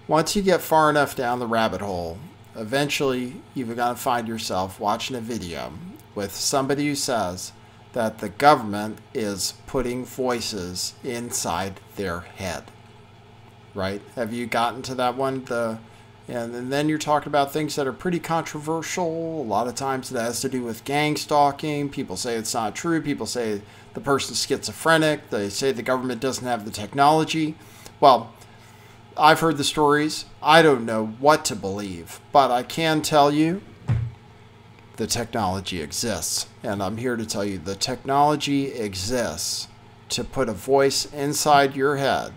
Once you get far enough down the rabbit hole, eventually you're going to find yourself watching a video with somebody who says that the government is putting voices inside their head. Right? Have you gotten to that one? And then you're talking about things that are pretty controversial. A lot of times it has to do with gang stalking. People say it's not true. People say the person's schizophrenic. They say the government doesn't have the technology. Well, I've heard the stories. I don't know what to believe, but I can tell you the technology exists. And I'm here to tell you the technology exists to put a voice inside your head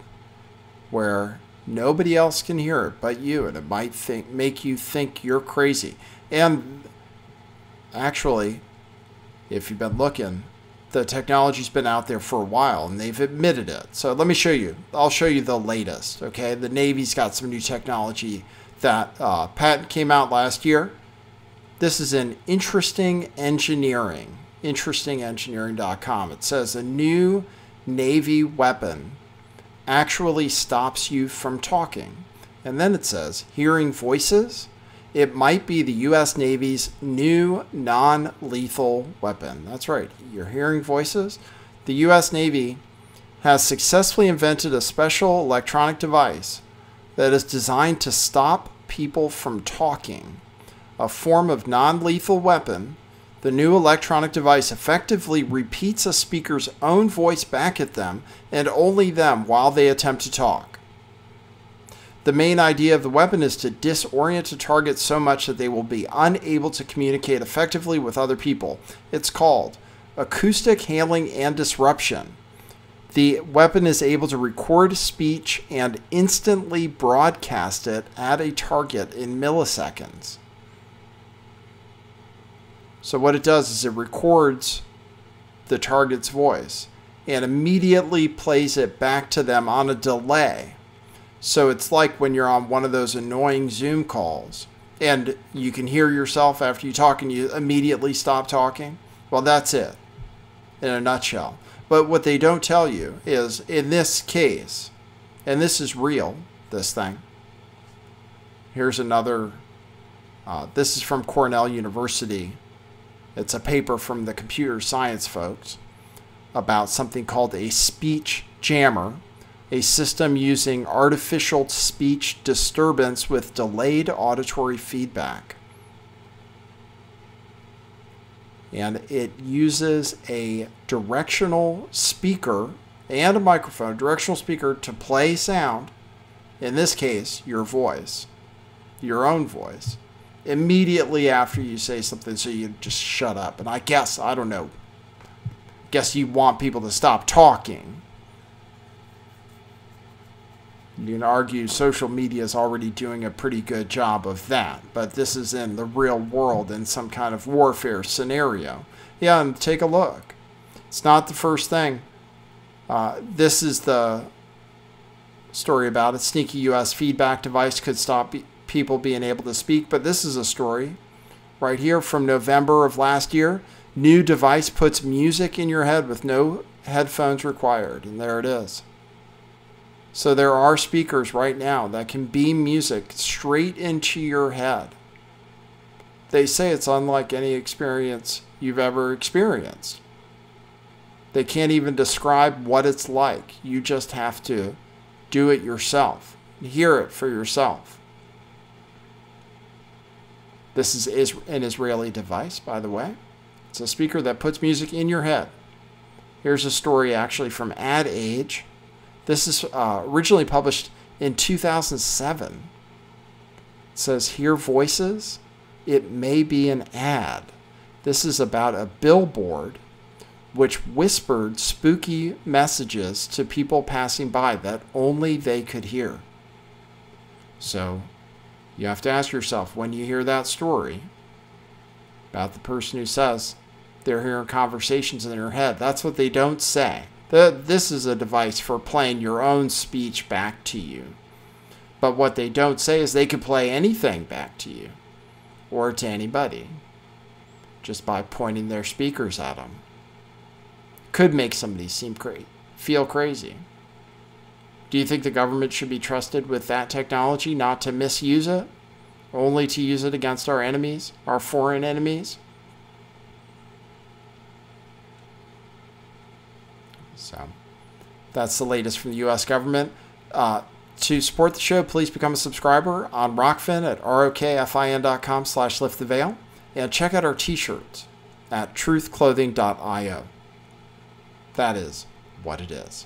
where nobody else can hear it but you, and it might make you think you're crazy. And actually, if you've been looking, the technology's been out there for a while, and they've admitted it. So let me show you. I'll show you the latest, okay? The Navy's got some new technology that patent came out last year. This is in Interesting Engineering, interestingengineering.com. It says a new Navy weapon actually stops you from talking. And then it says, hearing voices? It might be the U.S. Navy's new non-lethal weapon. That's right, you're hearing voices? The U.S. Navy has successfully invented a special electronic device that is designed to stop people from talking. A form of non-lethal weapon, the new electronic device effectively repeats a speaker's own voice back at them and only them while they attempt to talk. The main idea of the weapon is to disorient a target so much that they will be unable to communicate effectively with other people. It's called acoustic hailing and disruption. The weapon is able to record speech and instantly broadcast it at a target in milliseconds. So what it does is it records the target's voice and immediately plays it back to them on a delay. So it's like when you're on one of those annoying Zoom calls and you can hear yourself after you talk and you immediately stop talking. Well, that's it in a nutshell. But what they don't tell you is in this case, and this is real, this thing. Here's another, this is from Cornell University. It's a paper from the computer science folks about something called a speech jammer, a system using artificial speech disturbance with delayed auditory feedback. And it uses a directional speaker and a microphone, directional speaker, to play sound, in this case, your voice, your own voice, immediately after you say something, so you just shut up. And I guess, I don't know, guess you want people to stop talking. You can argue social media is already doing a pretty good job of that, but this is in the real world in some kind of warfare scenario. Yeah, and take a look. It's not the first thing. This is the story about it. Sneaky U.S. feedback device could stop people being able to speak, but this is a story right here from November of last year. New device puts music in your head with no headphones required, and there it is. So there are speakers right now that can beam music straight into your head. They say it's unlike any experience you've ever experienced. They can't even describe what it's like. You just have to do it yourself. Hear it for yourself. This is an Israeli device, by the way. It's a speaker that puts music in your head. Here's a story actually from Ad Age. This is originally published in 2007. It says, hear voices? It may be an ad. This is about a billboard which whispered spooky messages to people passing by that only they could hear. So you have to ask yourself, when you hear that story about the person who says they're hearing conversations in their head, that's what they don't say. This is a device for playing your own speech back to you. But what they don't say is they can play anything back to you or to anybody just by pointing their speakers at them. Could make somebody feel crazy. Do you think the government should be trusted with that technology, not to misuse it, only to use it against our enemies, our foreign enemies? So that's the latest from the U.S. government. To support the show, please become a subscriber on Rokfin at rokfin.com/lifttheveil, and check out our t-shirts at truthclothing.io. That is what it is.